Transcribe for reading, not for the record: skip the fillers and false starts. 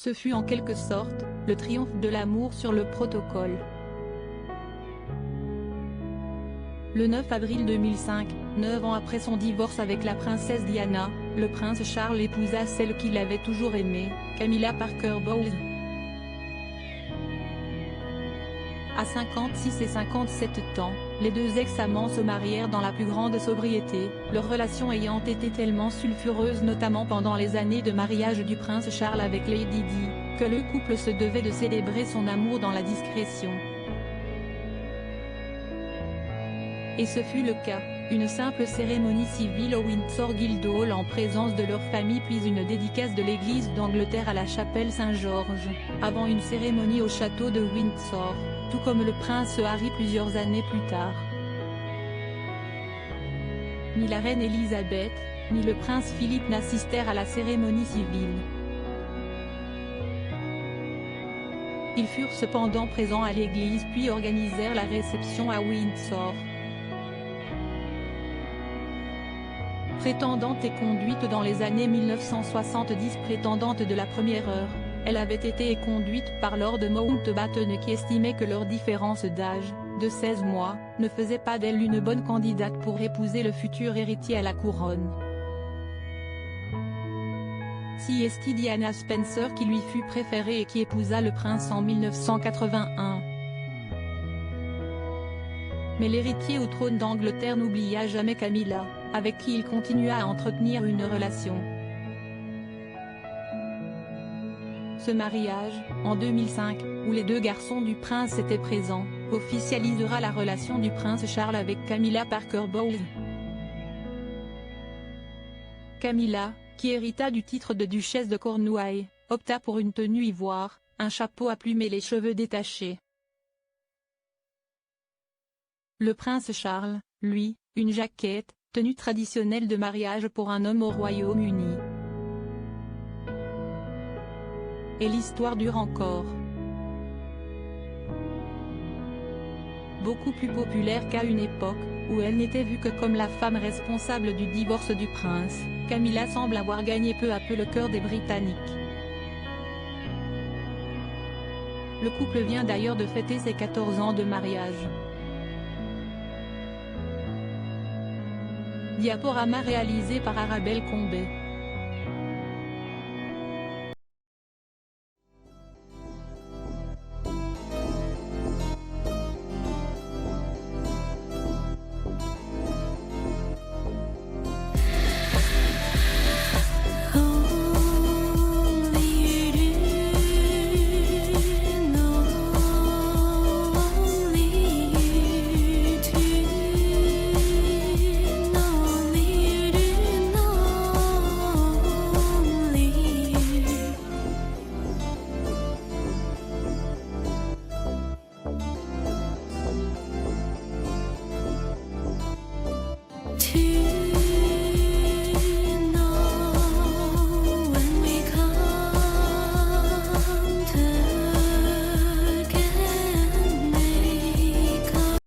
Ce fut en quelque sorte, le triomphe de l'amour sur le protocole. Le 9 avril 2005, 9 ans après son divorce avec la princesse Diana, le prince Charles épousa celle qu'il avait toujours aimée, Camilla Parker Bowles. À 56 et 57 ans, les deux ex-amants se marièrent dans la plus grande sobriété, leur relation ayant été tellement sulfureuse notamment pendant les années de mariage du prince Charles avec Lady Di, que le couple se devait de célébrer son amour dans la discrétion. Et ce fut le cas, une simple cérémonie civile au Windsor Guildhall en présence de leur famille puis une dédicace de l'église d'Angleterre à la chapelle Saint-Georges, avant une cérémonie au château de Windsor, tout comme le prince Harry plusieurs années plus tard. Ni la reine Elisabeth, ni le prince Philippe n'assistèrent à la cérémonie civile. Ils furent cependant présents à l'église puis organisèrent la réception à Windsor. Prétendante et conduite dans les années 1970 prétendante de la première heure, elle avait été conduite par Lord Mountbatten qui estimait que leur différence d'âge, de 16 mois, ne faisait pas d'elle une bonne candidate pour épouser le futur héritier à la couronne. Si est Diana Spencer qui lui fut préférée et qui épousa le prince en 1981. Mais l'héritier au trône d'Angleterre n'oublia jamais Camilla, avec qui il continua à entretenir une relation. Ce mariage, en 2005, où les deux garçons du prince étaient présents, officialisera la relation du prince Charles avec Camilla Parker Bowles. Camilla, qui hérita du titre de duchesse de Cornouailles, opta pour une tenue ivoire, un chapeau à plumes et les cheveux détachés. Le prince Charles, lui, une jaquette, tenue traditionnelle de mariage pour un homme au Royaume-Uni. Et l'histoire dure encore. Beaucoup plus populaire qu'à une époque, où elle n'était vue que comme la femme responsable du divorce du prince, Camilla semble avoir gagné peu à peu le cœur des Britanniques. Le couple vient d'ailleurs de fêter ses 14 ans de mariage. Diaporama réalisé par Arabelle Combet.